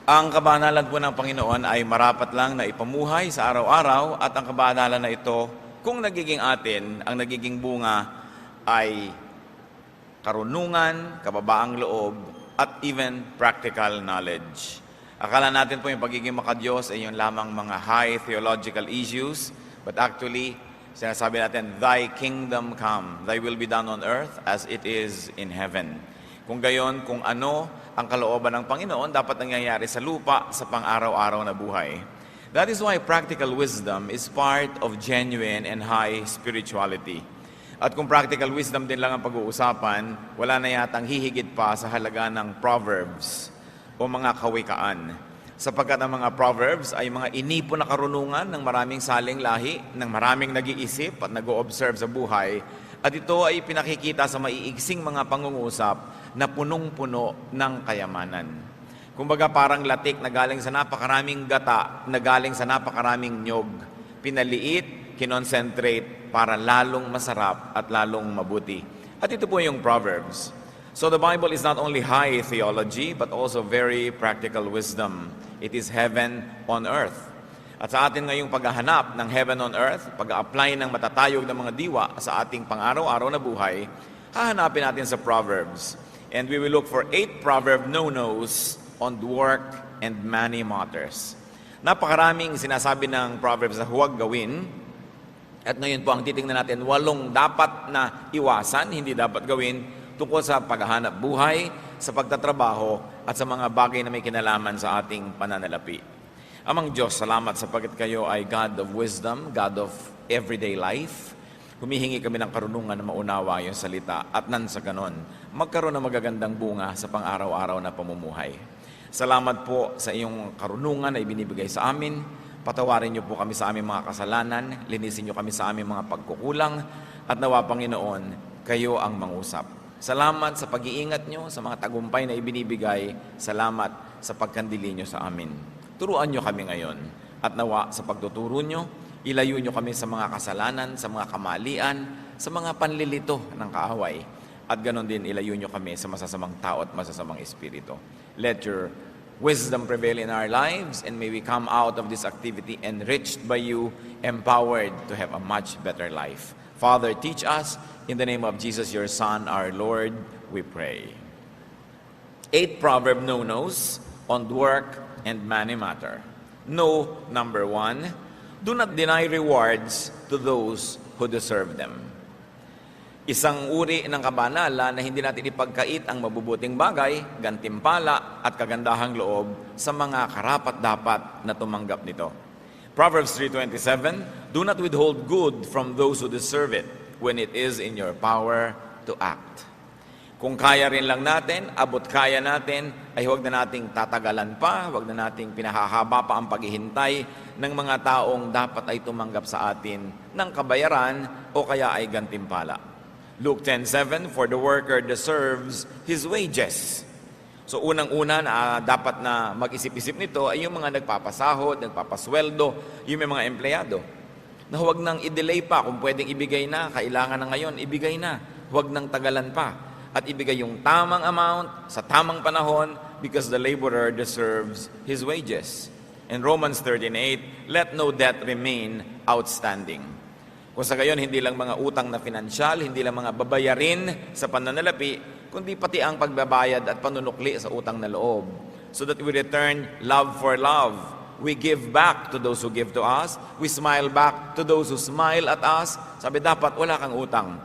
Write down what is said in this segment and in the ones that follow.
Ang kabanalan po ng Panginoon ay marapat lang na ipamuhay sa araw-araw at ang kabanalan na ito, kung nagiging atin, ang nagiging bunga ay karunungan, kababaang loob, at even practical knowledge. Akala natin po yung pagiging makadiyos ay yung lamang mga high theological issues, but actually, sinasabi natin, Thy kingdom come, Thy will be done on earth as it is in heaven. Kung gayon, kung ano ang kalooban ng Panginoon, dapat nangyayari sa lupa sa pang-araw-araw na buhay. That is why practical wisdom is part of genuine and high spirituality. At kung practical wisdom din lang ang pag-uusapan, wala na yatang hihigit pa sa halaga ng Proverbs o mga kawikaan. Sapagkat ang mga Proverbs ay mga inipon na karunungan ng maraming saling lahi, ng maraming nag-iisip at nag-o-observe sa buhay, at ito ay pinakikita sa maiigsing mga pangungusap na punong-puno ng kayamanan. Kumbaga parang latik na galing sa napakaraming gata, na galing sa napakaraming nyog, pinaliit, kinonsentrate para lalong masarap at lalong mabuti. At ito po yung Proverbs. So the Bible is not only high theology, but also very practical wisdom. It is heaven on earth. At sa atin ngayong paghahanap ng heaven on earth, pag-apply ng matatayog ng mga diwa sa ating pang-araw-araw na buhay, hahanapin natin sa Proverbs. And we will look for 8 proverb no-nos on work and many matters. Napakaraming sinasabi ng Proverbs na huwag gawin. At ngayon po ang titingnan natin, 8 dapat na iwasan, hindi dapat gawin, tungkol sa paghahanap buhay, sa pagtatrabaho, at sa mga bagay na may kinalaman sa ating pananalapi. Amang Diyos, salamat sapagkat kayo ay God of wisdom, God of everyday life. Humihingi kami ng karunungan na maunawa yung salita at nan sa ganon, magkaroon ng magagandang bunga sa pang-araw-araw na pamumuhay. Salamat po sa iyong karunungan na ibinibigay sa amin. Patawarin niyo po kami sa aming mga kasalanan, linisin niyo kami sa aming mga pagkukulang, at nawa, Panginoon, kayo ang mangusap. Salamat sa pag-iingat niyo, sa mga tagumpay na ibinibigay. Salamat sa pagkandili niyo sa amin. Turuan niyo kami ngayon, at nawa sa pagtuturo niyo, ilayo niyo kami sa mga kasalanan, sa mga kamalian, sa mga panlilito ng kaaway. At ganon din ilayo niyo kami sa masasamang tao at masasamang espiritu. Let your wisdom prevail in our lives, and may we come out of this activity enriched by you, empowered to have a much better life. Father, teach us. In the name of Jesus, your Son, our Lord, we pray. 8 proverb no-nos on work and many matter. No, number 1, do not deny rewards to those who deserve them. Isang uri ng kabanalan na hindi natin ipagkait ang mabubuting bagay, gantimpala at kagandahang loob sa mga karapat-dapat na tumanggap nito. Proverbs 3:27, do not withhold good from those who deserve it when it is in your power to act. Kung kaya rin lang natin, abot kaya natin, ay huwag na nating tatagalan pa, huwag na nating pinahahaba pa ang paghihintay ng mga taong dapat ay tumanggap sa atin ng kabayaran o kaya ay gantimpala. Luke 10:7, for the worker deserves his wages. So unang-una na dapat na mag-isip-isip nito ay yung mga nagpapasahod, nagpapasweldo, yung may mga empleyado. Na huwag nang i-delay pa, kung pwedeng ibigay na, kailangan na ngayon, ibigay na. Huwag nang tagalan pa. At ibigay yung tamang amount sa tamang panahon because the laborer deserves his wages. In Romans 13:8, let no debt remain outstanding. Kung sa gayon, hindi lang mga utang na pinansyal, hindi lang mga babayarin sa pananalapi, kundi pati ang pagbabayad at panunukli sa utang na loob. So that we return love for love. We give back to those who give to us. We smile back to those who smile at us. Sabi, dapat wala kang utang.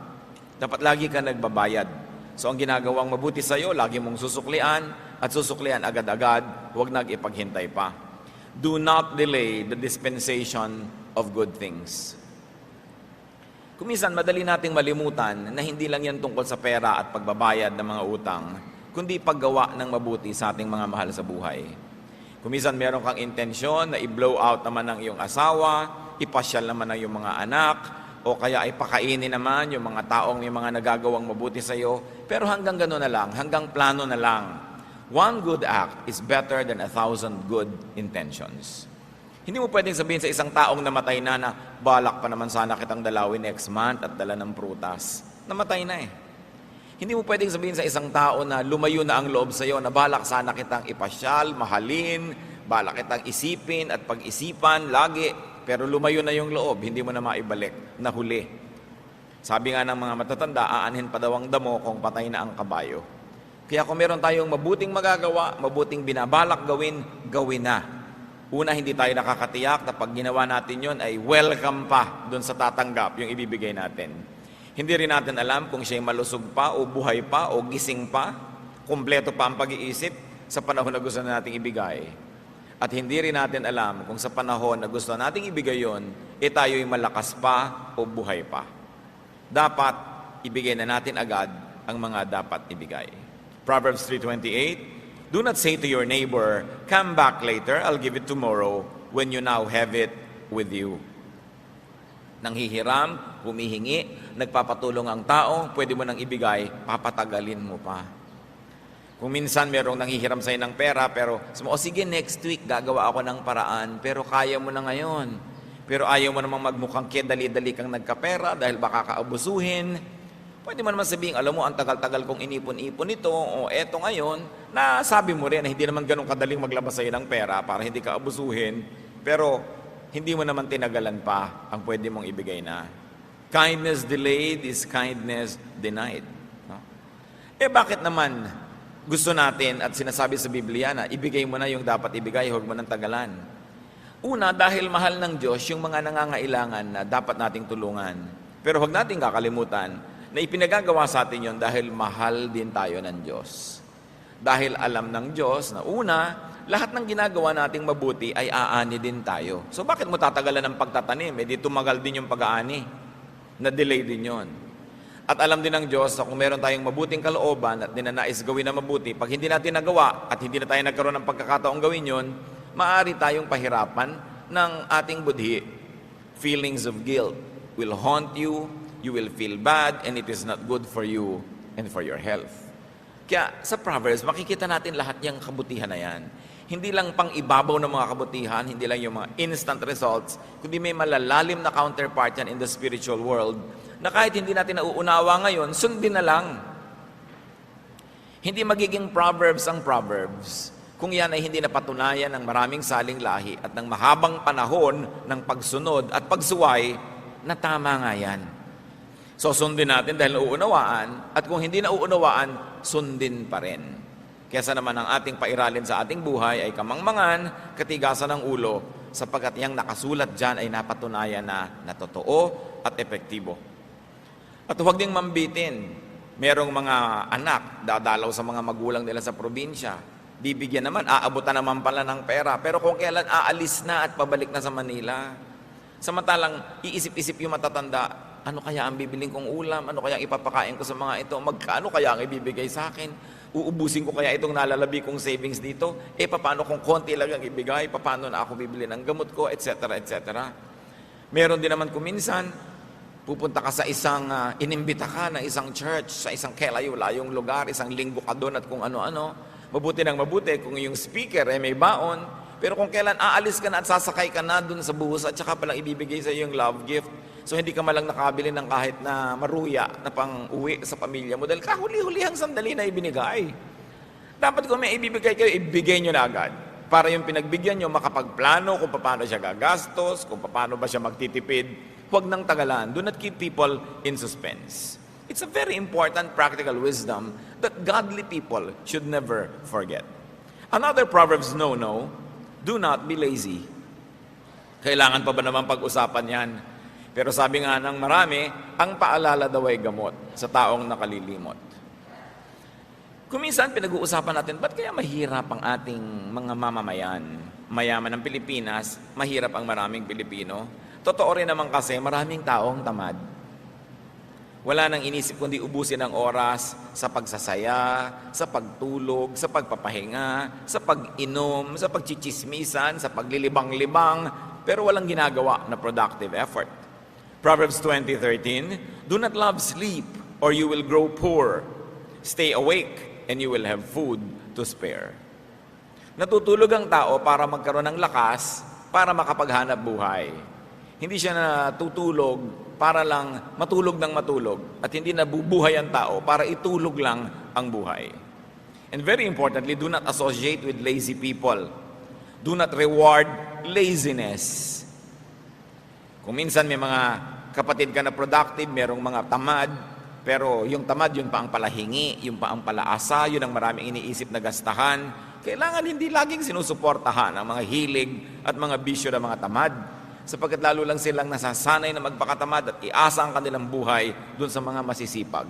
Dapat lagi ka nagbabayad. So ang ginagawang mabuti sa iyo, lagi mong susuklian at susuklian agad-agad, huwag nag-ipaghintay pa. Do not delay the dispensation of good things. Kuminsan, madali nating malimutan na hindi lang yan tungkol sa pera at pagbabayad ng mga utang, kundi paggawa ng mabuti sa ating mga mahal sa buhay. Kuminsan, meron kang intensyon na i-blow out naman ng iyong asawa, ipasyal naman ng iyong mga anak, o kaya ay pakainin naman yung mga taong may mga nagagawang mabuti sa iyo, pero hanggang gano'n na lang, hanggang plano na lang. One good act is better than 1,000 good intentions. Hindi mo pwedeng sabihin sa isang taong namatay na balak pa naman sana kitang dalawin next month at dala ng prutas. Namatay na eh. Hindi mo pwedeng sabihin sa isang tao na lumayo na ang loob sa iyo, na balak sana kitang ipasyal, mahalin, balak kitang isipin at pag-isipan lagi, pero lumayo na yung loob, hindi mo na maibalik, nahuli. Sabi nga ng mga matatanda, aanhin pa daw ang damo kung patay na ang kabayo. Kaya kung meron tayong mabuting magagawa, mabuting binabalak gawin, gawin na. Una, hindi tayo nakakatiyak na pag ginawa natin yon ay welcome pa doon sa tatanggap yung ibibigay natin. Hindi rin natin alam kung siya'y malusog pa o buhay pa o gising pa, kumpleto pa ang pag-iisip sa panahon na gusto nating ibigay. At hindi rin natin alam kung sa panahon na gusto nating ibigay yon, tayo'y malakas pa o buhay pa. Dapat ibigay na natin agad ang mga dapat ibigay. Proverbs 3:28, do not say to your neighbor, come back later, I'll give it tomorrow, when you now have it with you. Nanghihiram, humihingi, nagpapatulong ang tao, pwede mo nang ibigay, papatagalin mo pa. Kung minsan merong nanghihiram sa'yo ng pera, pero sige next week gagawa ako ng paraan, pero kaya mo na ngayon. Pero ayaw mo namang magmukhang dali-dali kang nagkapera dahil baka kaabusuhin. Pwede mo naman sabihin, alam mo, ang tagal-tagal kong inipon-ipon ito, o eto ngayon, na sabi mo rin na hindi naman ganun kadaling maglabas sa'yo ng pera para hindi ka abusuhin, pero hindi mo naman tinagalan pa ang pwede mong ibigay na. Kindness delayed is kindness denied. No? Bakit naman gusto natin at sinasabi sa Biblia na ibigay mo na yung dapat ibigay, huwag mo nang tagalan? Una, dahil mahal ng Diyos yung mga nangangailangan na dapat nating tulungan. Pero huwag nating kakalimutan na ipinagagawa sa atin yon dahil mahal din tayo ng Diyos. Dahil alam ng Diyos na una, lahat ng ginagawa nating mabuti ay aani din tayo. So bakit mo tatagalan ng pagtatanim? Di tumagal din yung pag-aani. Na-delay din yon. At alam din ng Diyos na kung meron tayong mabuting kalooban at ninanais gawin na mabuti, pag hindi natin nagawa at hindi na tayo nagkaroon ng pagkakataong gawin yon, maaari tayong pahirapan ng ating budhi. Feelings of guilt will haunt you, you will feel bad, and it is not good for you and for your health. Kaya sa Proverbs, makikita natin lahat yung kabutihan na yan. Hindi lang pang ibabaw ng mga kabutihan, hindi lang yung mga instant results, kundi may malalalim na counterpart yan in the spiritual world na kahit hindi natin nauunawa ngayon, sundin na lang. Hindi magiging Proverbs ang Proverbs kung yan ay hindi napatunayan ng maraming saling lahi at ng mahabang panahon ng pagsunod at pagsuway na tama nga yan. So sundin natin dahil nauunawaan, at kung hindi nauunawaan, sundin pa rin. Kesa naman ang ating pairalin sa ating buhay ay kamangmangan, katigasan ng ulo, sapagkat yang nakasulat dyan ay napatunayan na totoo at epektibo. At huwag ding mambitin. Merong mga anak, dadalaw sa mga magulang nila sa probinsya. Bibigyan naman, aabutan naman pala ng pera. Pero kung kailan aalis na at pabalik na sa Manila. Samantalang iisip-isip yung matatanda, ano kaya ang bibiling kong ulam? Ano kaya ang ipapakain ko sa mga ito? Magkano kaya ang ibibigay sa akin? Uubusin ko kaya itong nalalabi kong savings dito? Paano kung konti lang ang ibigay? Paano na ako bibili ng gamot ko? Etc. etc. Meron din naman kuminsan, pupunta ka sa isang, inimbita ka ng isang church, sa isang kelayo-layong lugar, isang linggo ka doon at kung ano-ano. Mabuti ng mabuti kung yung speaker ay may baon, pero kung kailan aalis ka na at sasakay ka na doon sa bus at saka palang ibibigay sa iyo yung love gift, so hindi ka malang nakabili ng kahit na maruya na pang uwi sa pamilya mo dahil kahuli-hulihang sandali na ibinigay. Dapat kung may ibibigay kayo, ibigay nyo na agad. Para yung pinagbigyan nyo makapagplano kung paano siya gagastos, kung paano ba siya magtitipid. Huwag nang tagalan. Do not keep people in suspense. It's a very important practical wisdom that godly people should never forget. Another Proverbs no, do not be lazy. Kailangan pa ba naman pag-usapan yan? Pero sabi nga ng marami, ang paalala daw ay gamot sa taong nakalilimot. Kung minsan pinag-uusapan natin, ba't kaya mahirap ang ating mga mamamayan? Mayaman ng Pilipinas, mahirap ang maraming Pilipino. Totoo rin naman kasi maraming taong tamad. Wala nang inisip kundi ubusin ang oras sa pagsasaya, sa pagtulog, sa pagpapahinga, sa pag-inom, sa pagchichismisan, sa paglilibang-libang, pero walang ginagawa na productive effort. Proverbs 20:13, do not love sleep or you will grow poor. Stay awake and you will have food to spare. Natutulog ang tao para magkaroon ng lakas para makapaghanap buhay. Hindi siya natutulog para lang matulog ng matulog at hindi nabubuhay ang tao para itulog lang ang buhay. And very importantly, do not associate with lazy people. Do not reward laziness. Kung minsan may mga kapatid ka na productive, merong mga tamad, pero yung tamad, yun pa ang palahingi, yun pa ang palaasa, yun ang maraming iniisip na gastahan. Kailangan hindi laging sinusuportahan ang mga hilig at mga bisyo ng mga tamad, sapagkat lalo lang silang nasasanay na magpakatamad at iasa ang kanilang buhay dun sa mga masisipag.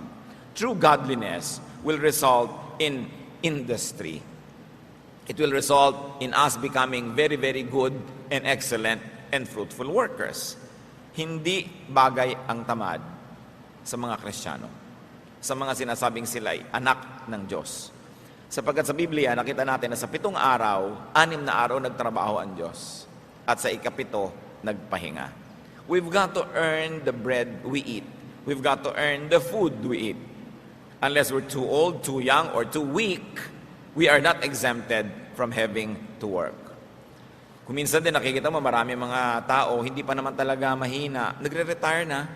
True godliness will result in industry. It will result in us becoming very, very good and excellent and fruitful workers. Hindi bagay ang tamad sa mga Kristiyano, sa mga sinasabing sila'y anak ng Diyos. Sapagkat sa Biblia, nakita natin na sa 7 araw, 6 na araw nagtrabaho ang Diyos. At sa ikapito, nagpahinga. We've got to earn the bread we eat. We've got to earn the food we eat. Unless we're too old, too young, or too weak, we are not exempted from having to work. Kung minsan din nakikita mo, marami mga tao, hindi pa naman talaga mahina, nagre-retire na.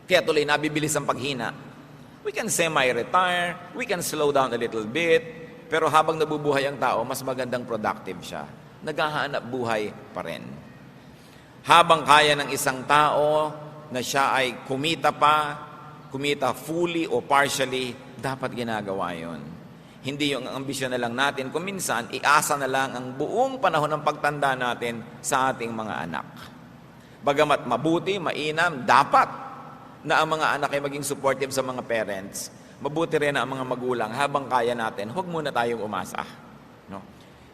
Kaya tuloy nabibilis ang paghina. We can semi-retire, we can slow down a little bit, pero habang nabubuhay ang tao, mas magandang productive siya. Naghahanap buhay pa rin. Habang kaya ng isang tao na siya ay kumita fully o partially, dapat ginagawa yun. Hindi yung ambisyon na lang natin, kung minsan, iasa na lang ang buong panahon ng pagtanda natin sa ating mga anak. Bagamat mabuti, mainam, dapat na ang mga anak ay maging supportive sa mga parents. Mabuti rin na ang mga magulang, habang kaya natin, huwag muna tayong umasa. No?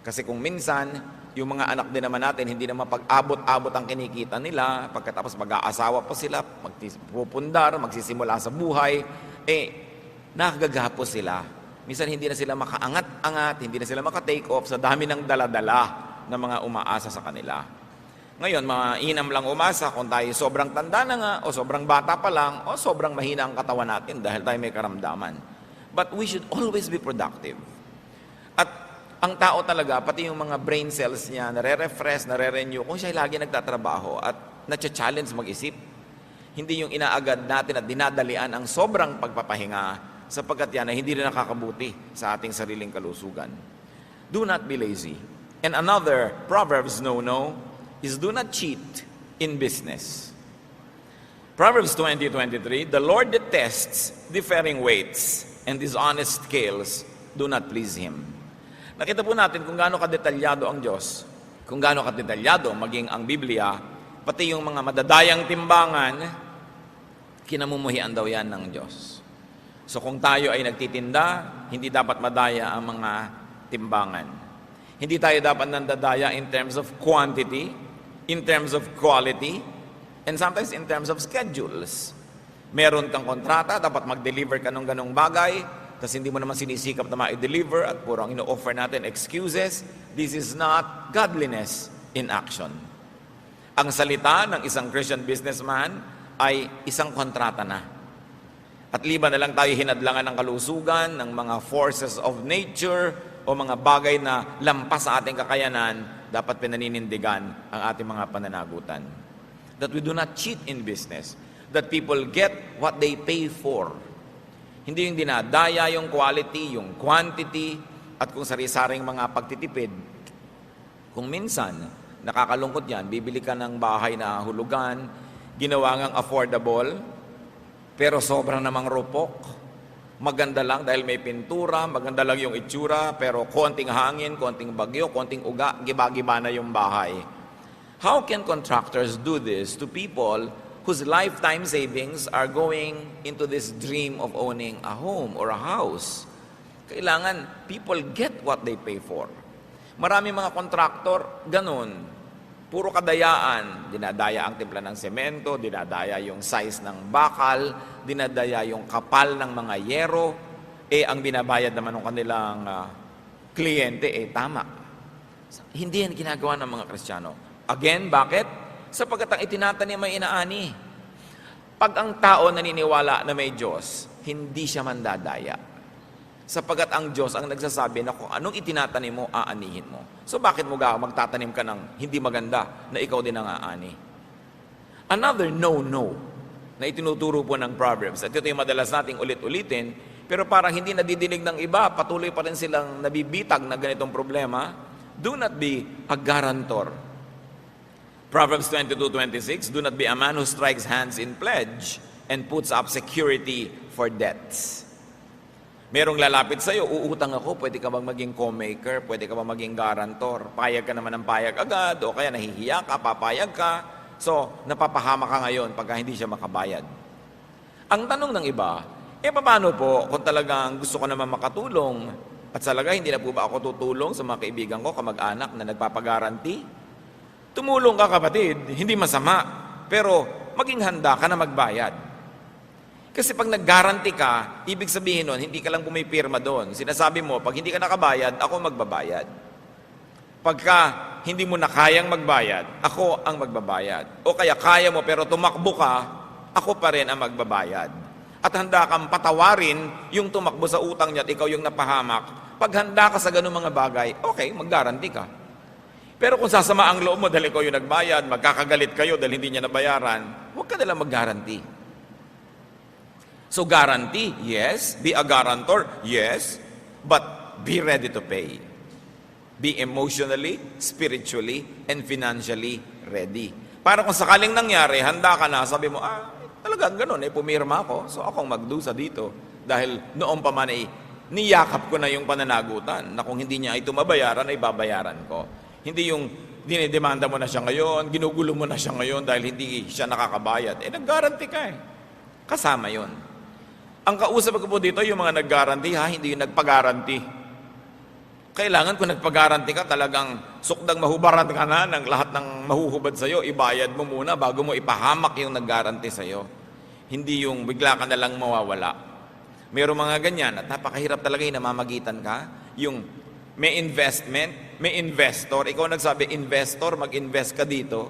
Kasi kung minsan, yung mga anak din naman natin, hindi naman pag-abot-abot ang kinikita nila, pagkatapos mag-aasawa pa sila, magpupundar, magsisimula sa buhay, nakagagapo sila. Minsan hindi na sila makaangat-angat, hindi na sila maka-take off sa dami ng dala-dala na mga umaasa sa kanila. Ngayon, mainam lang umasa kung tayo sobrang tanda na nga, o sobrang bata pa lang, o sobrang mahina ang katawan natin dahil tayo may karamdaman. But we should always be productive. At ang tao talaga, pati yung mga brain cells niya, nare-refresh, nare-renew, kung siya lagi nagtatrabaho at na-challenge mag-isip, hindi yung inaagad natin at dinadalian ang sobrang pagpapahinga, sapagkat yan ay hindi rin nakakabuti sa ating sariling kalusugan. Do not be lazy. And another Proverbs no-no is do not cheat in business. Proverbs 20:23, the Lord detests differing weights, and dishonest scales do not please Him. Nakita po natin kung gaano kadetalyado ang Diyos, kung gaano kadetalyado maging ang Biblia, pati yung mga madadayang timbangan, kinamumuhian daw yan ng Diyos. So kung tayo ay nagtitinda, hindi dapat madaya ang mga timbangan. Hindi tayo dapat nandadaya in terms of quantity, in terms of quality, and sometimes in terms of schedules. Meron kang kontrata, dapat mag-deliver ka ng ganong bagay, tapos hindi mo naman sinisikap na ma-deliver at puro ang ino-offer natin excuses. This is not godliness in action. Ang salita ng isang Christian businessman ay isang kontrata na. At liban na lang tayo hinadlangan ng kalusugan, ng mga forces of nature, o mga bagay na lampas sa ating kakayanan, dapat pinaninindigan ang ating mga pananagutan. That we do not cheat in business. That people get what they pay for. Hindi yung dinadaya yung quality, yung quantity, at kung sari-saring mga pagtitipid. Kung minsan, nakakalungkot yan, bibili ka ng bahay na hulugan, ginawa ngang affordable, pero sobrang namang rupok. Maganda lang dahil may pintura, maganda lang yung itsura, pero konting hangin, konting bagyo, konting uga, giba-giba na yung bahay. How can contractors do this to people whose lifetime savings are going into this dream of owning a home or a house? Kailangan people get what they pay for. Marami mga kontraktor, ganun. Puro kadayaan, dinadaya ang timpla ng semento, dinadaya yung size ng bakal, dinadaya yung kapal ng mga yero, ang binabayad naman ng kanilang kliyente, tama. Hindi yan ginagawa ng mga Kristiyano. Again, bakit? Sapagkat ang itinatanim ay inaani. Pag ang tao naniniwala na may Diyos, hindi siya mandadaya. Sapagkat ang Diyos ang nagsasabi na kung anong itinatanim mo, aanihin mo. So bakit mo magtatanim ka ng hindi maganda na ikaw din ang aani? Another no-no na itinuturo po ng Proverbs, at ito yung madalas nating ulit-ulitin, pero parang hindi nadidinig ng iba, patuloy pa rin silang nabibitag na ganitong problema, do not be a guarantor. Proverbs 22:26, do not be a man who strikes hands in pledge and puts up security for debts. Merong lalapit sa'yo, uutang ako, pwede ka bang maging co-maker, pwede ka bang maging guarantor, payag ka naman ng payag agad, o kaya nahihiya ka, papayag ka, so napapahama ka ngayon pagka hindi siya makabayad. Ang tanong ng iba, paano po kung talagang gusto ko naman makatulong, at salaga hindi na po ba ako tutulong sa mga kaibigan ko, kamag-anak na nagpapagaranti? Tumulong ka kapatid, hindi masama, pero maging handa ka na magbayad. Kasi pag nag-guarantee ka, ibig sabihin nun, hindi ka lang pumipirma doon. Sinasabi mo, pag hindi ka nakabayad, ako magbabayad. Pagka hindi mo na kayang magbayad, ako ang magbabayad. O kaya kaya mo pero tumakbo ka, ako pa rin ang magbabayad. At handa kang patawarin yung tumakbo sa utang niya at ikaw yung napahamak. Pag handa ka sa ganung mga bagay, okay, mag-guarantee ka. Pero kung sasama ang loob mo dahil ikaw yung nagbayad, magkakagalit kayo dahil hindi niya nabayaran, huwag ka nalang mag-guarantee. So guarantee, yes. Be a guarantor, yes. But be ready to pay. Be emotionally, spiritually, and financially ready. Para kung sakaling nangyari, handa ka na, sabi mo, talagang ganun, pumirma ako, so akong magdusa dito. Dahil noong pa man niyakap ko na yung pananagutan, na kung hindi niya ito mabayaran, ay babayaran ko. Hindi yung dinidemanda mo na siya ngayon, ginugulo mo na siya ngayon dahil hindi siya nakakabayad. Nag-guarantee ka Kasama yon. Ang kausap ko po dito, yung mga nag-guarantee hindi yung nagpag-guarantee. Kailangan kung nagpag-guarantee ka, talagang sukdang mahubaran ka na ng lahat ng mahuhubad sa'yo, ibayad mo muna bago mo ipahamak yung nag-guarantee sa'yo. Hindi yung bigla ka na lang mawawala. Mayroong mga ganyan at napakahirap talaga yung namamagitan ka. Yung may investment, may investor. Ikaw nagsabi, investor, mag-invest ka dito.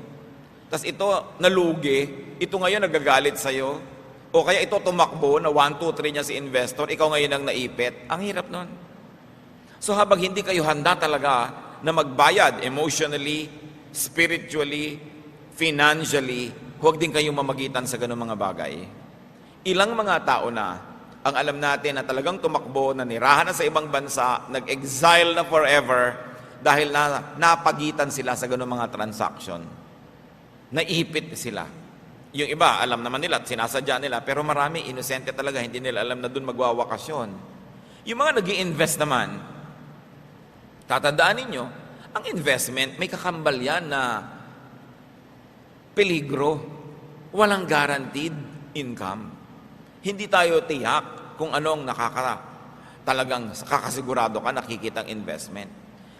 Tapos ito nalugi, ito ngayon nagagalit sa'yo. O kaya ito tumakbo na 1, 2, 3 niya si investor, ikaw ngayon ang naipit. Ang hirap nun. So habang hindi kayo handa talaga na magbayad emotionally, spiritually, financially, huwag din kayong mamagitan sa ganung mga bagay. Ilang mga tao na ang alam natin na talagang tumakbo, na nirahan na sa ibang bansa, nag-exile na forever dahil napagitan sila sa ganung mga transaction. Naipit sila. Yung iba, alam naman nila at sinasadya nila, pero marami, inosente talaga, hindi nila alam na doon magwawakasyon. Yung mga nag-i-invest naman, tatandaan ninyo, ang investment, may kakambal yan na peligro. Walang guaranteed income. Hindi tayo tiyak kung anong talagang kakasigurado ka nakikita ang investment.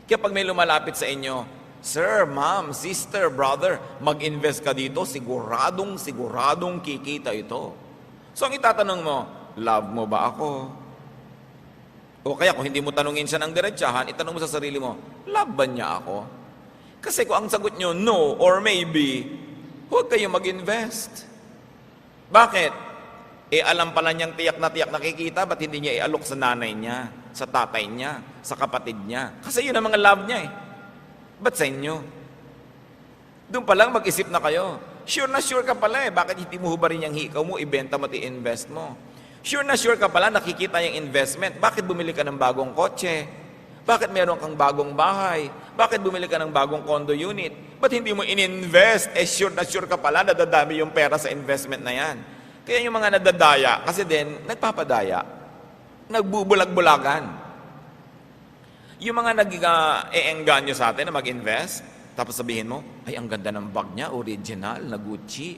Kaya pag may lumalapit sa inyo, Sir, ma'am, sister, brother, mag-invest ka dito, siguradong kikita ito. So ang itatanong mo, love mo ba ako? O kaya kung hindi mo tanungin siya ng diretsahan, itanong mo sa sarili mo, love ba niya ako? Kasi kung ang sagot nyo, no or maybe, huwag kayong mag-invest. Bakit? Alam pala niyang tiyak na nakikita, ba't hindi niya ialok sa nanay niya, sa tatay niya, sa kapatid niya? Kasi yun ang mga love niya Ba't sa inyo? Doon pa lang mag-isip na kayo. Sure na sure ka pala Bakit hindi mo hubarin yung hikaw mo, ibenta mo, i-invest mo? Sure na sure ka pala, nakikita yung investment. Bakit bumili ka ng bagong kotse? Bakit meron kang bagong bahay? Bakit bumili ka ng bagong condo unit? Ba't hindi mo in-invest? Sure na sure ka pala, nadadami yung pera sa investment na yan. Kaya yung mga nadadaya, kasi din, nagpapadaya. Nagbubulag-bulagan. Yung mga nag-eengganyo sa atin na mag-invest, tapos sabihin mo, ay ang ganda ng bag niya, original na Gucci,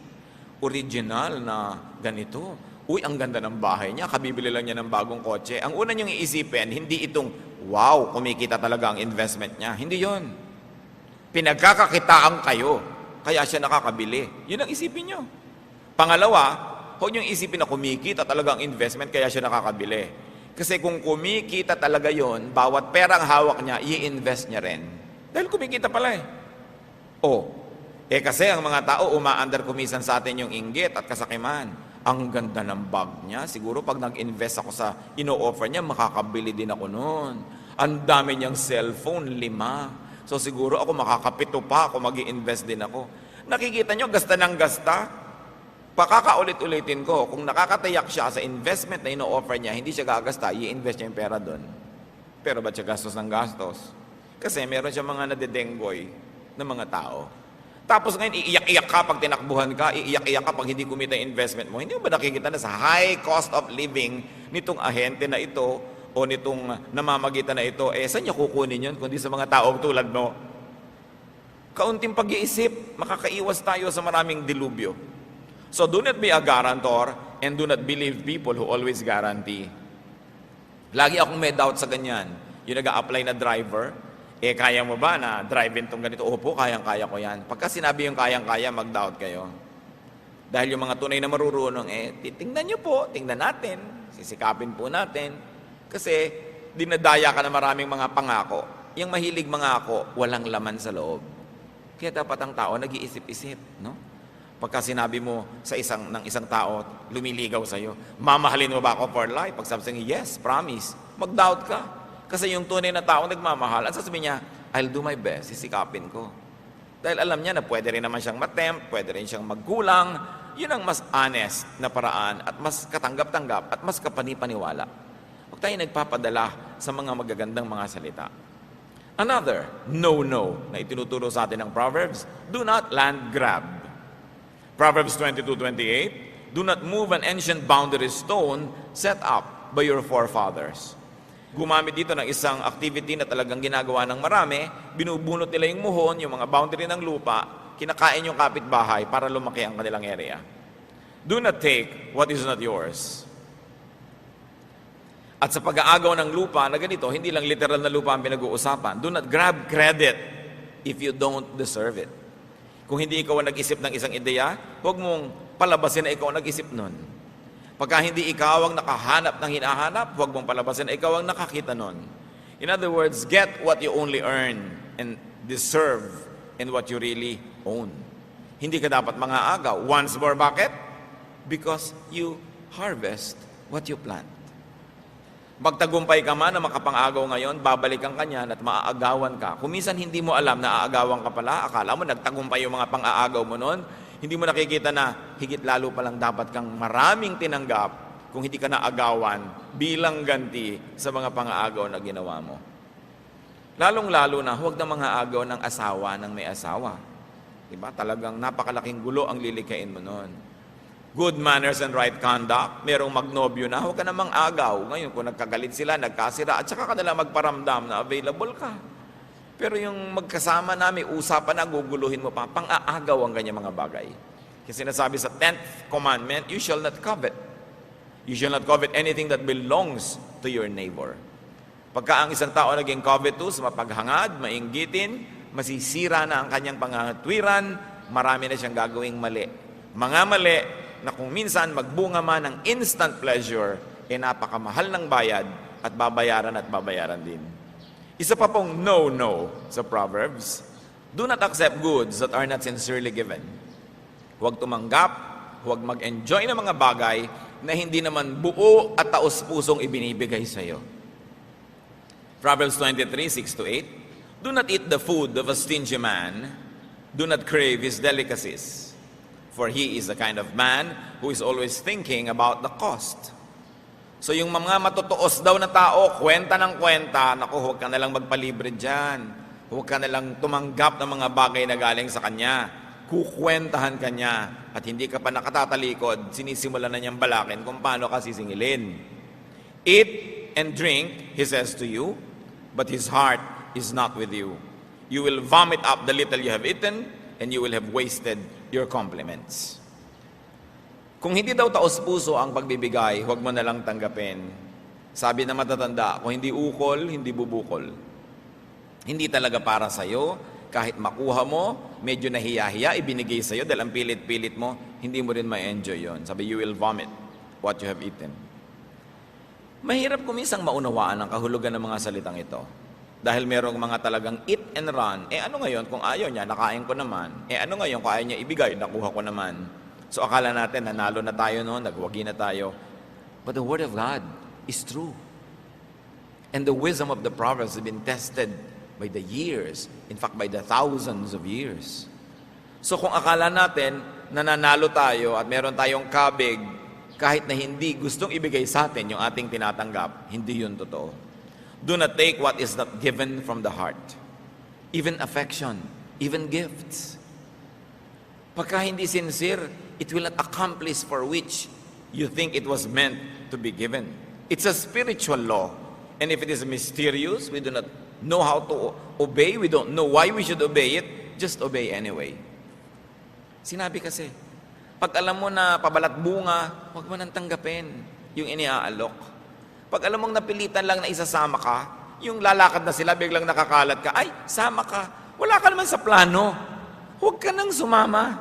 original na ganito. Uy, ang ganda ng bahay niya, kabibili lang niya ng bagong kotse. Ang una niyong iisipin, hindi itong, wow, kumikita talaga ang investment niya. Hindi yon. Pinagkakakitaan kayo, kaya siya nakakabili. Yun ang isipin niyo. Pangalawa, huwag niyong isipin na kumikita talaga ang investment, kaya siya nakakabili. Kasi kung kumikita talaga yon, bawat perang hawak niya, i-invest niya rin. Dahil kumikita pala kasi ang mga tao, umaandar kumisan sa atin yung inggit at kasakiman. Ang ganda ng bag niya. Siguro pag nag-invest ako sa ino-offer niya, makakabili din ako noon. Ang dami niyang cellphone, 5. So siguro ako makakapito pa, ako mag-i-invest din ako. Nakikita nyo, gasta ng gasta. Pakakaulit-ulitin ko, kung nakakatayak siya sa investment na ino-offer niya, hindi siya gagasta, i-invest niya yung pera doon. Pero ba't siya gastos ng gastos? Kasi meron siya mga nadedenggoy na mga tao. Tapos ngayon, iiyak-iyak ka pag tinakbuhan ka, iiyak-iyak ka pag hindi kumita yung investment mo. Hindi mo ba nakikita na sa high cost of living nitong ahente na ito o nitong namamagitan na ito, saan niya kukunin yun kundi sa mga tao tulad mo? Kaunting pag-iisip, makakaiwas tayo sa maraming dilubyo. So do not be a guarantor and do not believe people who always guarantee. Lagi akong may doubt sa ganyan. Yung nag-a-apply na driver, kaya mo ba na drive-in tong ganito? Opo, kayang-kaya ko yan. Pagka sinabi yung kayang-kaya, mag-doubt kayo. Dahil yung mga tunay na marurunong, tingnan nyo po, tingnan natin, sisikapin po natin. Kasi dinadaya ka na maraming mga pangako. Yung mahilig mangako, walang laman sa loob. Kaya dapat ang tao nag-iisip-isip, no? Pagka sinabi mo sa ng isang tao, lumiligaw sa'yo, mamahalin mo ba ako for life? Pag sabi sa'yo, yes, promise. Mag-doubt ka. Kasi yung tunay na tao nagmamahal, ang sasabihin niya, I'll do my best, sisikapin ko. Dahil alam niya na pwede rin naman siyang matempt, pwede rin siyang magkulang. Yun ang mas honest na paraan at mas katanggap-tanggap at mas kapani-paniwala. Huwag tayo nagpapadala sa mga magagandang mga salita. Another no-no na itinuturo sa atin ng Proverbs, do not land grab. Proverbs 22:28, do not move an ancient boundary stone set up by your forefathers. Gumamit dito ng isang activity na talagang ginagawa ng marami, binubunot nila yung muhon, yung mga boundary ng lupa, kinakain yung kapitbahay para lumaki ang kanilang area. Do not take what is not yours. At sa pag-aagaw ng lupa na ganito, hindi lang literal na lupa ang pinag-uusapan. Do not grab credit if you don't deserve it. Kung hindi ikaw ang nag-isip ng isang ideya, huwag mong palabasin na ikaw ang nag-isip nun. Pagka hindi ikaw ang nakahanap ng hinahanap, huwag mong palabasin na ikaw ang nakakita nun. In other words, get what you only earn and deserve in what you really own. Hindi ka dapat mangaagaw. Once more, bakit? Because you harvest what you plant. Magtagumpay ka man na makapang-agaw ngayon, babalikan ka niyan at maaagawan ka. Kung minsan hindi mo alam na aagawan ka pala, akala mo nagtagumpay yung mga pang-aagaw mo noon, hindi mo nakikita na higit lalo palang dapat kang maraming tinanggap kung hindi ka naagawan bilang ganti sa mga pang-aagaw na ginawa mo. Lalong-lalo na huwag na mga agaw ng asawa ng may asawa. Diba? Talagang napakalaking gulo ang lilikain mo noon. Good manners and right conduct, merong magnobyo na, huwag ka namang agaw. Ngayon, kung nagkagalit sila, nagkasira, at saka ka nila magparamdam na available ka. Pero yung magkasama na, may usapan na, guguluhin mo pa, pang-aagaw ang ganyan mga bagay. Kasi sinasabi sa 10th commandment, you shall not covet. You shall not covet anything that belongs to your neighbor. Pagka ang isang tao naging covetous, mapaghangad, mainggitin, masisira na ang kanyang pangangatwiran, marami na siyang gagawing mali. Mga mali na kung minsan magbunga man ng instant pleasure, napakamahal ng bayad at babayaran din. Isa pa pong no-no sa Proverbs, do not accept goods that are not sincerely given. Huwag tumanggap, huwag mag-enjoy ng mga bagay na hindi naman buo at taos-pusong ibinibigay sa iyo. Proverbs 23:6-8, do not eat the food of a stingy man, do not crave his delicacies. For he is the kind of man who is always thinking about the cost. So yung mga matutuos daw na tao, kwenta ng kwenta, naku, huwag ka nalang magpalibre dyan. Huwag ka nalang tumanggap ng mga bagay na galing sa kanya. Kukwentahan ka niya. At hindi ka pa nakatatalikod, sinisimula na niyang balakin kung paano ka sisingilin. Eat and drink, he says to you, but his heart is not with you. You will vomit up the little you have eaten, and you will have wasted your compliments. Kung hindi daw taos-puso ang pagbibigay, huwag mo na lang tanggapin. Sabi na matatanda, kung hindi ukol, hindi bubukol. Hindi talaga para sa'yo, kahit makuha mo, medyo nahiya-hiya, ibinigay sa'yo dahil ang pilit-pilit mo, hindi mo rin ma-enjoy yon. Sabi, you will vomit what you have eaten. Mahirap kumisang maunawaan ang kahulugan ng mga salitang ito. Dahil merong mga talagang eat and run, ano ngayon kung ayaw niya, nakain ko naman. Ano ngayon kung ayaw niya ibigay, nakuha ko naman. So akala natin, nanalo na tayo noon, nagwagi na tayo. But the Word of God is true. And the wisdom of the Proverbs has been tested by the years, in fact by the thousands of years. So kung akala natin nananalo tayo at meron tayong kabig kahit na hindi gustong ibigay sa atin yung ating tinatanggap, hindi yun totoo. Do not take what is not given from the heart. Even affection, even gifts. Pagka hindi sincere, it will not accomplish for which you think it was meant to be given. It's a spiritual law. And if it is mysterious, we do not know how to obey, we don't know why we should obey it, just obey anyway. Sinabi kasi, pag alam mo na pabalat bunga, huwag mo nang tanggapin yung iniaalok. Pag alam mong napilitan lang na isasama ka, yung lalakad na sila, biglang nakakalat ka, ay, sama ka. Wala ka naman sa plano. Huwag ka nang sumama.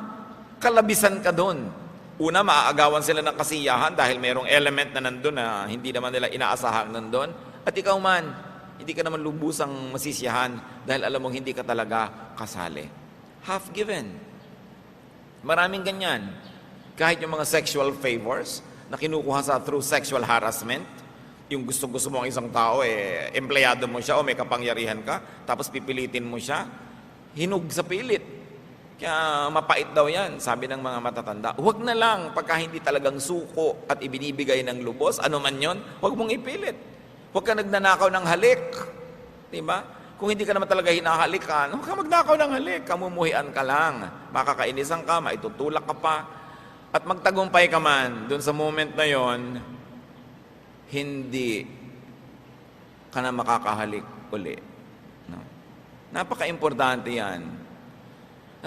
Kalabisan ka doon. Una, maaagawan sila ng kasiyahan dahil mayroong element na nandun na hindi naman nila inaasahan nandun. At ikaw man, hindi ka naman lubusang masisiyahan dahil alam mong hindi ka talaga kasali. Half given. Maraming ganyan. Kahit yung mga sexual favors na kinukuha sa through sexual harassment, yung gusto-gusto mo ang isang tao, empleyado mo siya o may kapangyarihan ka, tapos pipilitin mo siya, hinug sa pilit. Kaya mapait daw yan, sabi ng mga matatanda. Huwag na lang, pagka hindi talagang suko at ibinibigay ng lubos, ano man yon, huwag mong ipilit. Huwag ka nagnanakaw ng halik. Diba? Kung hindi ka naman talaga hinahalikan, huwag ka magnakaw ng halik, kamumuhian ka lang. Makakainisan ka, maitutulak ka pa. At magtagumpay ka man, dun sa moment na yon, hindi ka na makakahalik uli. No? Napaka-importante yan.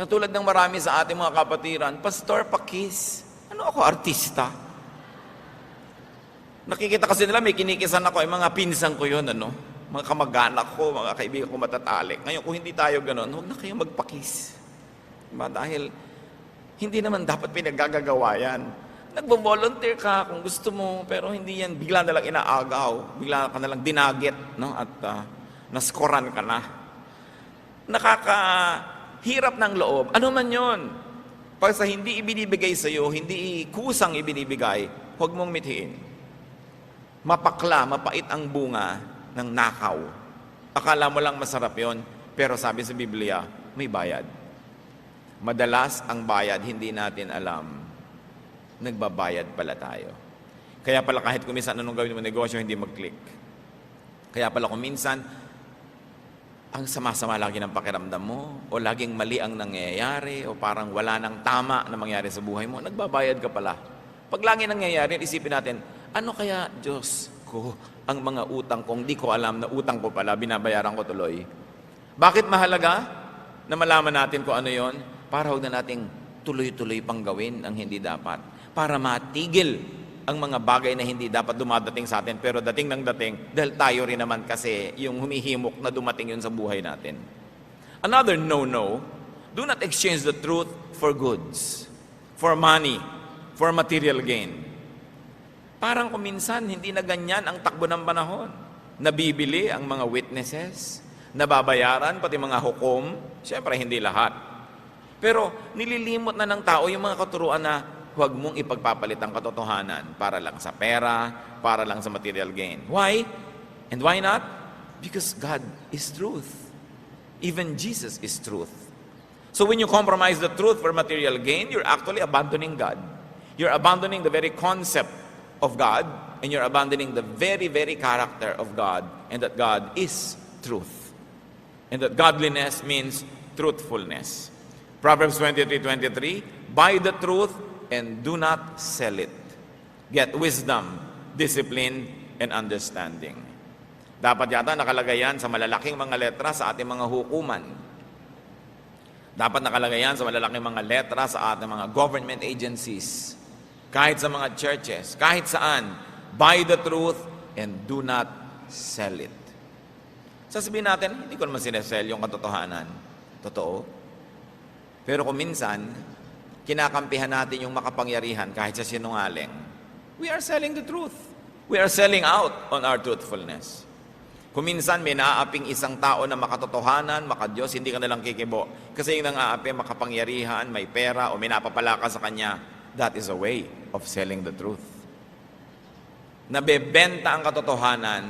Tulad ng marami sa ating mga kapatiran, Pastor, pakis. Ano ako, artista? Nakikita kasi nila, may kinikisan ako, mga pinsan ko yun, mga kamag-anak ko, mga kaibigan ko matatalik. Ngayon, kung hindi tayo ganon, huwag na kayo magpakis. Diba? Dahil, hindi naman dapat pinaggagawa yan. Nagbo-volunteer ka kung gusto mo, pero hindi yan, bigla na lang inaagaw, bigla ka na lang dinagit, at naskoran ka na. Hirap ng loob. Ano man yon? Pag sa hindi ibinibigay sa iyo, hindi kusang ibinibigay, huwag mong mithiin. Mapakla, mapait ang bunga ng nakaw. Akala mo lang masarap yon, pero sabi sa Biblia, may bayad. Madalas ang bayad, hindi natin alam. Nagbabayad pala tayo. Kaya pala kahit kuminsan anong gawin mo negosyo, hindi mag-click. Kaya pala kuminsan, ang sama-sama lagi ng pakiramdam mo, o laging mali ang nangyayari, o parang wala nang tama na mangyari sa buhay mo, nagbabayad ka pala. Pag lagi nangyayari, isipin natin, ano kaya, Diyos ko, ang mga utang kong di ko alam na utang ko pala, binabayaran ko tuloy. Bakit mahalaga na malaman natin kung ano yon? Para huwag na nating tuloy-tuloy pang gawin ang hindi dapat. Para matigil ang mga bagay na hindi dapat dumadating sa atin, pero dating ng dating, dahil tayo rin naman kasi yung humihimok na dumating yun sa buhay natin. Another no-no, do not exchange the truth for goods, for money, for material gain. Parang kuminsan, hindi na ganyan ang takbo ng panahon. Nabibili ang mga witnesses, nababayaran, pati mga hukom, siyempre hindi lahat. Pero nililimot na ng tao yung mga katuruan na huwag mong ipagpapalit ang katotohanan para lang sa pera, para lang sa material gain. Why? And why not? Because God is truth. Even Jesus is truth. So when you compromise the truth for material gain, you're actually abandoning God. You're abandoning the very concept of God, and you're abandoning the very, very character of God, and that God is truth. And that godliness means truthfulness. Proverbs 23:23, buy the truth and do not sell it. Get wisdom, discipline, and understanding. Dapat yata nakalagay yan sa malalaking mga letra sa ating mga hukuman. Dapat nakalagay yan sa malalaking mga letra sa ating mga government agencies. Kahit sa mga churches, kahit saan, buy the truth and do not sell it. Sasabihin natin, hindi ko naman sinesell yung katotohanan. Totoo. Pero kung minsan, kinakampihan natin yung makapangyarihan kahit sa sinungaling. We are selling the truth. We are selling out on our truthfulness. Kung minsan may naaaping isang tao na makatotohanan, makadiyos, hindi ka nalang kikibo. Kasi yung nang-aapi, makapangyarihan, may pera, o may napapala ka sa kanya, that is a way of selling the truth. Nabebenta ang katotohanan,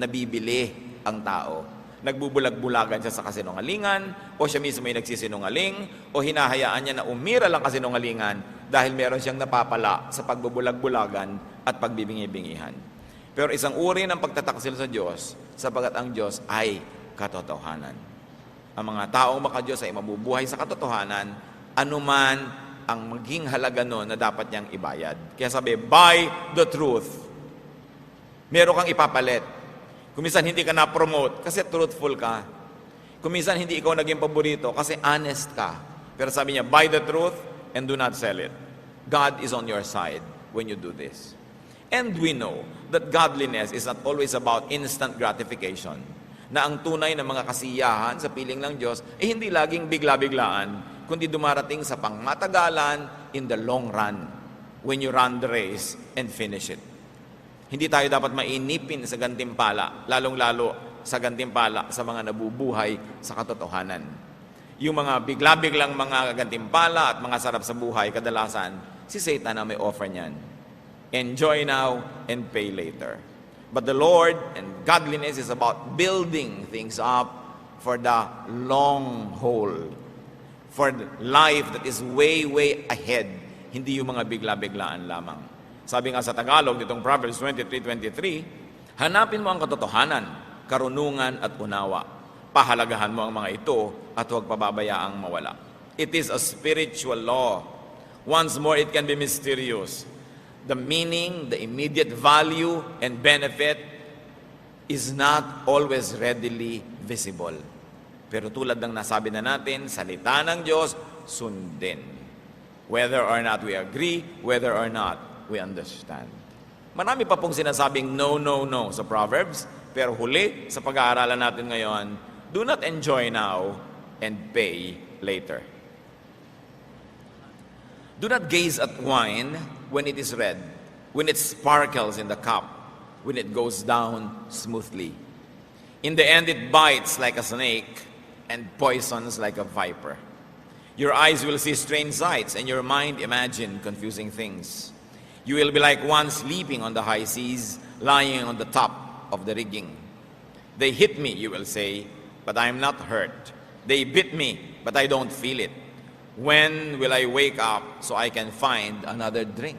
nabibili ang tao. Nagbubulag-bulagan siya sa kasinungalingan, o siya mismo ay nagsisinungaling, o hinahayaan niya na umira lang kasinungalingan dahil meron siyang napapala sa pagbubulag-bulagan at pagbibingi-bingihan. Pero isang uri ng pagtataksil sa Diyos, sapagat ang Diyos ay katotohanan. Ang mga taong makadiyos ay mabubuhay sa katotohanan, anuman ang maging halaga nun na dapat niyang ibayad. Kaya sabi, buy the truth. Meron kang ipapalit. Kung minsan hindi ka na-promote kasi truthful ka. Kung minsan hindi ikaw naging paborito kasi honest ka. Pero sabi niya, buy the truth and do not sell it. God is on your side when you do this. And we know that godliness is not always about instant gratification. Na ang tunay na mga kasiyahan sa piling ng Diyos ay hindi laging bigla-biglaan, kundi dumarating sa pangmatagalan in the long run when you run the race and finish it. Hindi tayo dapat mainipin sa gantimpala, lalong-lalo sa gantimpala sa mga nabubuhay sa katotohanan. Yung mga bigla-biglang mga gantimpala at mga sarap sa buhay, kadalasan, si Satan ang may offer niyan. Enjoy now and pay later. But the Lord and godliness is about building things up for the long haul, for life that is way, way ahead. Hindi yung mga bigla-biglaan lamang. Sabi nga sa Tagalog, ditong Proverbs 23:23, hanapin mo ang katotohanan, karunungan at unawa. Pahalagahan mo ang mga ito at huwag pababayaang mawala. It is a spiritual law. Once more, it can be mysterious. The meaning, the immediate value and benefit is not always readily visible. Pero tulad ng nasabi na natin, salita ng Diyos, sundin. Whether or not we agree, whether or not we understand. Marami pa pong sinasabing no, no, no sa Proverbs, pero huli sa pag-aaralan natin ngayon, do not enjoy now and pay later. Do not gaze at wine when it is red, when it sparkles in the cup, when it goes down smoothly. In the end, it bites like a snake and poisons like a viper. Your eyes will see strange sights, and your mind imagine confusing things. You will be like one sleeping on the high seas, lying on the top of the rigging. They hit me, you will say, but I am not hurt. They bit me, but I don't feel it. When will I wake up so I can find another drink?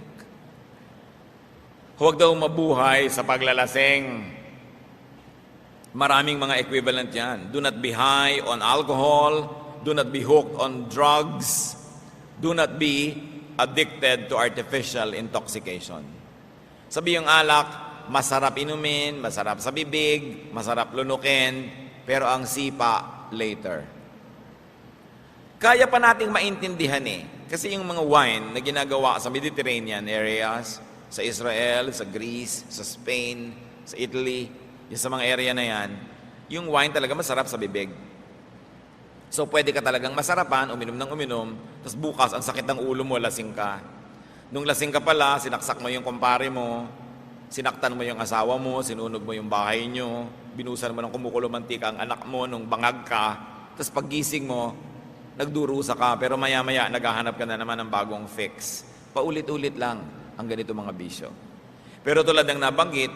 Huwag daw mabuhay sa paglalasing. Maraming mga equivalent yan. Do not be high on alcohol. Do not be hooked on drugs. Do not be addicted to artificial intoxication. Sabi yung alak, masarap inumin, masarap sa bibig, masarap lunukin, pero ang sipa, later. Kaya pa nating maintindihan kasi yung mga wine na ginagawa sa Mediterranean areas, sa Israel, sa Greece, sa Spain, sa Italy, yung sa mga area na yan, yung wine talaga masarap sa bibig. So pwede ka talagang masarapan, uminom ng uminom, tapos bukas ang sakit ng ulo mo, lasing ka. Nung lasing ka pala, sinaksak mo yung kumpare mo, sinaktan mo yung asawa mo, sinunog mo yung bahay nyo, binusan mo ng kumukulong mantika ang anak mo nung bangag ka, tapos paggising mo, nagdurusa ka, pero maya-maya naghahanap ka na naman ng bagong fix. Paulit-ulit lang ang ganito mga bisyo. Pero tulad ng nabanggit,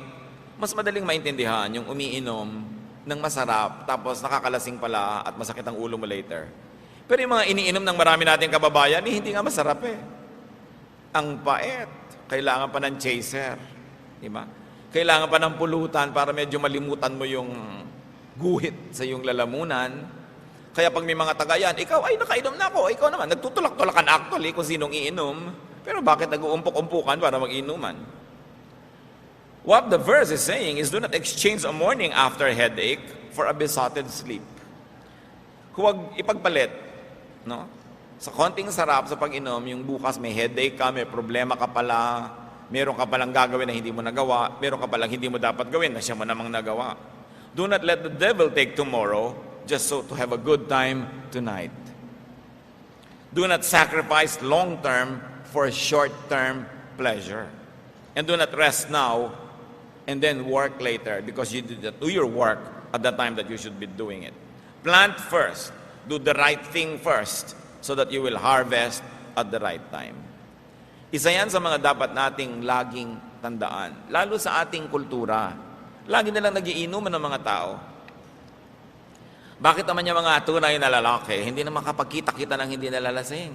mas madaling maintindihan yung umiinom ng masarap, tapos nakakalasing pala at masakit ang ulo mo later. Pero yung mga iniinom ng marami nating kababayan, hindi nga masarap Ang pait. Kailangan pa ng chaser. Diba? Kailangan pa ng pulutan para medyo malimutan mo yung guhit sa iyong lalamunan. Kaya pag may mga tagayan, ikaw, ay nakainom na ako. Ikaw naman, nagtutulak-tulakan actually kung sinong iinom. Pero bakit nag-uumpok-umpukan para mag-inuman? What the verse is saying is, do not exchange a morning after headache for a besotted sleep. Huwag ipagpalit, no? Sa konting sarap sa pag-inom, yung bukas may headache ka, may problema ka pala, meron ka palang gagawin na hindi mo nagawa, meron ka palang hindi mo dapat gawin na siya mo namang nagawa. Do not let the devil take tomorrow just so to have a good time tonight. Do not sacrifice long-term for short-term pleasure. And do not rest now and then work later because you did do your work at the time that you should be doing it. Plant first. Do the right thing first so that you will harvest at the right time. Isa yan sa mga dapat nating laging tandaan. Lalo sa ating kultura. Lagi nilang nagiinuman ng mga tao. Bakit naman yung mga tunay na lalaki, hindi na makapagkita-kita ng hindi nalalasing?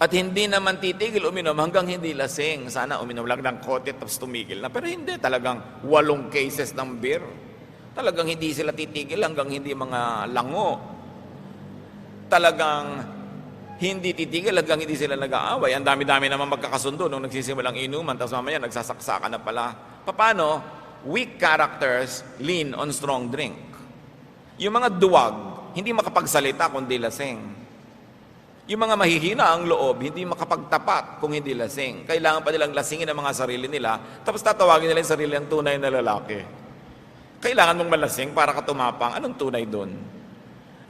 At hindi naman titigil uminom hanggang hindi lasing. Sana uminom lang ng kote tapos tumigil na. Pero hindi, talagang 8 cases ng beer. Talagang hindi sila titigil hanggang hindi mga lango. Talagang hindi titigil hanggang hindi sila nag-aaway. Ang dami-dami naman magkakasundo nung nagsisimulang inuman, tapos mamaya nagsasaksakan na pala. Paano? Weak characters lean on strong drink. Yung mga duwag, hindi makapagsalita kundi lasing. Yung mga mahihina ang loob, hindi makapagtapat kung hindi lasing. Kailangan pa nilang lasingin ang mga sarili nila, tapos tatawagin nila yung sarili ang tunay na lalaki. Kailangan mong malasing para ka tumapang. Anong tunay doon?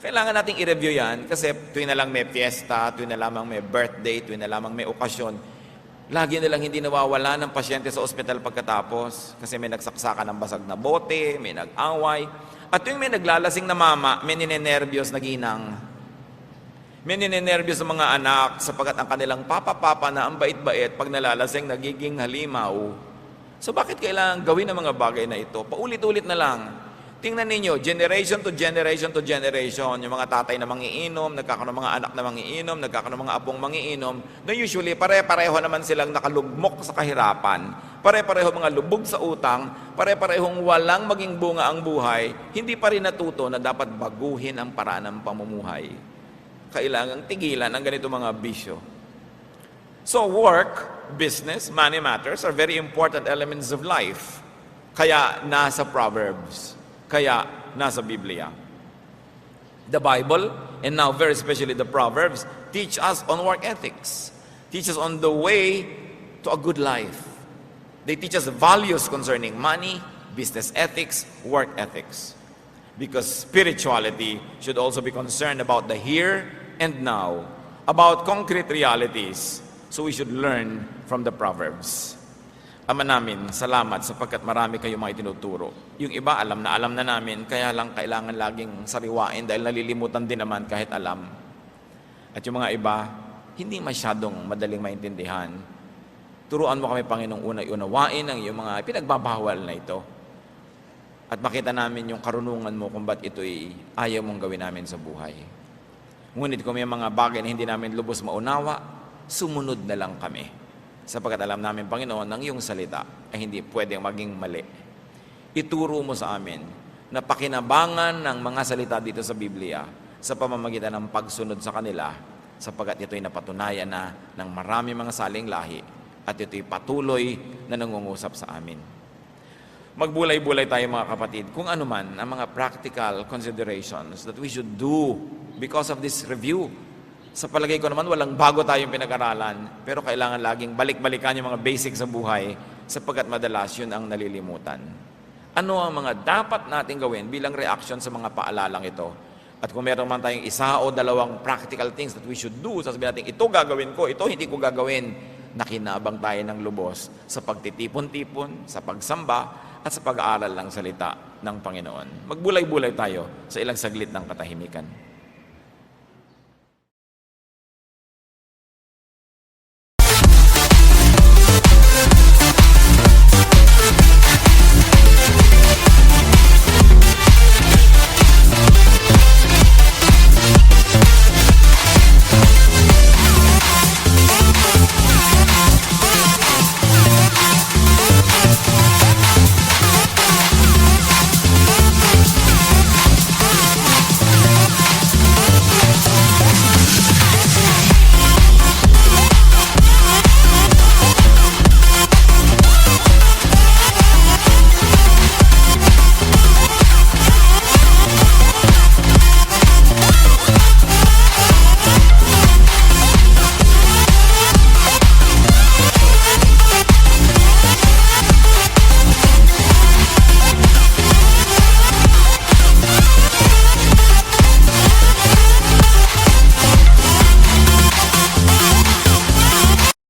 Kailangan nating i-review yan kasi tuwing na lang may fiesta, tuwing na lamang may birthday, tuwing na lamang may okasyon, lagi nilang hindi nawawala ng pasyente sa ospital pagkatapos kasi may nagsaksakan ng basag na bote, may nag-away. At tuwing may naglalasing na mama, may ninenervyos na ginang. May ninenervyos sa mga anak sapagkat ang kanilang papa-papa na ang bait-bait pag nalalasing nagiging halimaw. So bakit kailangan gawin ang mga bagay na ito? Paulit-ulit na lang. Tingnan ninyo, generation to generation to generation, yung mga tatay na mangiinom, nagkakaroon ng mga anak na mangiinom, nagkakaroon ng mga apong mangiinom, na usually pare-pareho naman silang nakalugmok sa kahirapan, pare-pareho mga lubog sa utang, pare-parehong walang maging bunga ang buhay, hindi pa rin natuto na dapat baguhin ang paraan ng pamumuhay. Kailangang tigilan ang ganito mga bisyo. So work, business, money matters are very important elements of life. Kaya nasa Proverbs. Kaya nasa Biblia. The Bible, and now very especially the Proverbs, teach us on work ethics. Teach us on the way to a good life. They teach us values concerning money, business ethics, work ethics. Because spirituality should also be concerned about the here and now, about concrete realities. So we should learn from the Proverbs. Ama namin, salamat sapagkat marami kayong mga itinuturo. Yung iba, alam na namin, kaya lang kailangan laging sariwain dahil nalilimutan din naman kahit alam. At yung mga iba, hindi masyadong madaling maintindihan. Turuan mo kami, Panginoong, unay unawain ang iyong mga pinagbabawal na ito. At makita namin yung karunungan mo kung ba't ito'y ayaw mong gawin namin sa buhay. Ngunit kung may mga bagay na hindi namin lubos maunawa, sumunod na lang kami. Sapagkat alam namin, Panginoon, ang iyong salita ay hindi pwedeng maging mali. Ituro mo sa amin na pakinabangan ng mga salita dito sa Biblia sa pamamagitan ng pagsunod sa kanila, sapagkat ito'y napatunayan na ng marami mga saling lahi at ito'y patuloy na nangungusap sa amin. Magbulay-bulay tayo mga kapatid kung ano man ang mga practical considerations that we should do because of this review. Sa palagay ko naman, walang bago tayong pinag-aralan, pero kailangan laging balik-balikan yung mga basics sa buhay sapagkat madalas yun ang nalilimutan. Ano ang mga dapat natin gawin bilang reaction sa mga paalalang ito? At kung meron man tayong 1 o 2 practical things that we should do, sasabihin natin, ito gagawin ko, ito hindi ko gagawin, nakinabang tayo ng lubos sa pagtitipon-tipon, sa pagsamba, at sa pag-aaral ng salita ng Panginoon. Magbulay-bulay tayo sa ilang saglit ng katahimikan.